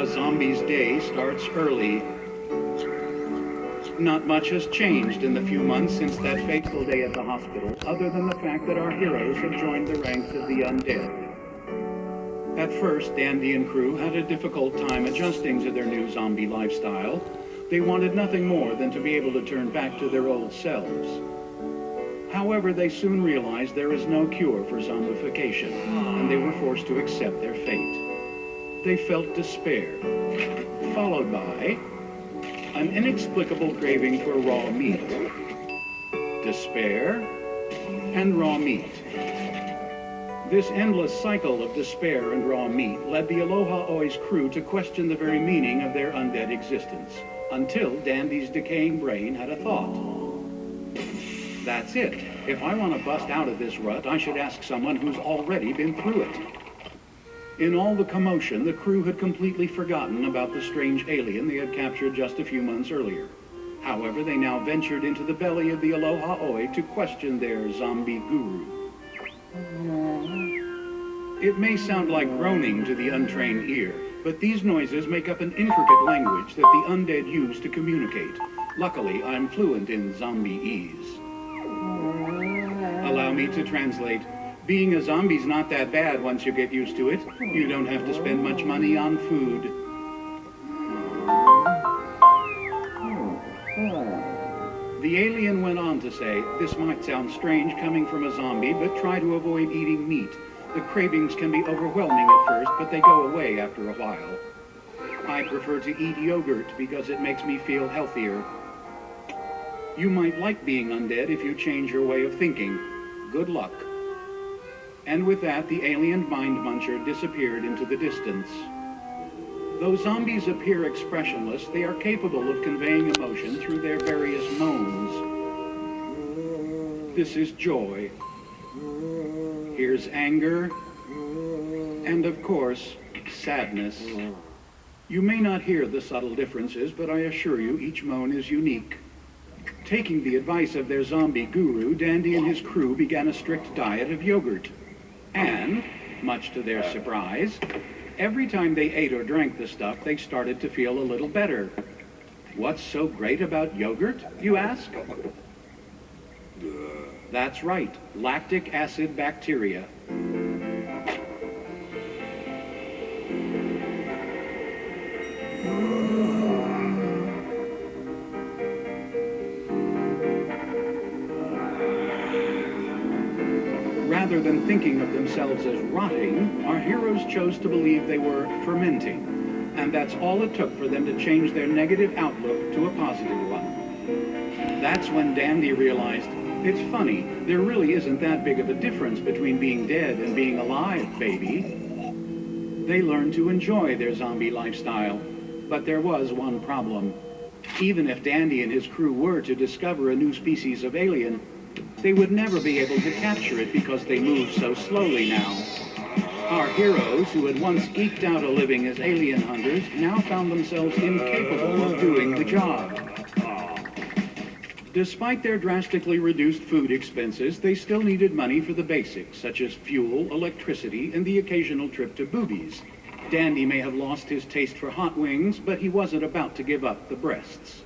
A zombie's day starts early. Not much has changed in the few months since that fateful day at the hospital, other than the fact that our heroes have joined the ranks of the undead. At first, Dandy and crew had a difficult time adjusting to their new zombie lifestyle. They wanted nothing more than to be able to turn back to their old selves. However, they soon realized there is no cure for zombification, and they were forced to accept their fate. They felt despair, followed by an inexplicable craving for raw meat, despair, and raw meat. This endless cycle of despair and raw meat led the Aloha Oi's crew to question the very meaning of their undead existence, until Dandy's decaying brain had a thought. That's it. If I want to bust out of this rut, I should ask someone who's already been through it. In all the commotion, the crew had completely forgotten about the strange alien they had captured just a few months earlier. However, they now ventured into the belly of the Aloha Oi to question their zombie guru. It may sound like groaning to the untrained ear, but these noises make up an intricate language that the undead use to communicate. Luckily, I'm fluent in zombie-ese. Allow me to translate. Being a zombie's not that bad once you get used to it. You don't have to spend much money on food. The alien went on to say, this might sound strange coming from a zombie, but try to avoid eating meat. The cravings can be overwhelming at first, but they go away after a while. I prefer to eat yogurt because it makes me feel healthier. You might like being undead if you change your way of thinking. Good luck. And with that, the alien mind muncher disappeared into the distance. Though zombies appear expressionless, they are capable of conveying emotion through their various moans. This is joy. Here's anger. And of course, sadness. You may not hear the subtle differences, but I assure you each moan is unique. Taking the advice of their zombie guru, Dandy and his crew began a strict diet of yogurt. And, much to their surprise, every time they ate or drank the stuff, they started to feel a little better. What's so great about yogurt, you ask? That's right, lactic acid bacteria. Rather than thinking of themselves as rotting, our heroes chose to believe they were fermenting. And that's all it took for them to change their negative outlook to a positive one. That's when Dandy realized, it's funny, there really isn't that big of a difference between being dead and being alive, baby. They learned to enjoy their zombie lifestyle, but there was one problem. Even if Dandy and his crew were to discover a new species of alien, they would never be able to capture it because they move so slowly now. Our heroes, who had once eked out a living as alien hunters, now found themselves incapable of doing the job. Despite their drastically reduced food expenses, they still needed money for the basics, such as fuel, electricity, and the occasional trip to boobies. Dandy may have lost his taste for hot wings, but he wasn't about to give up the breasts.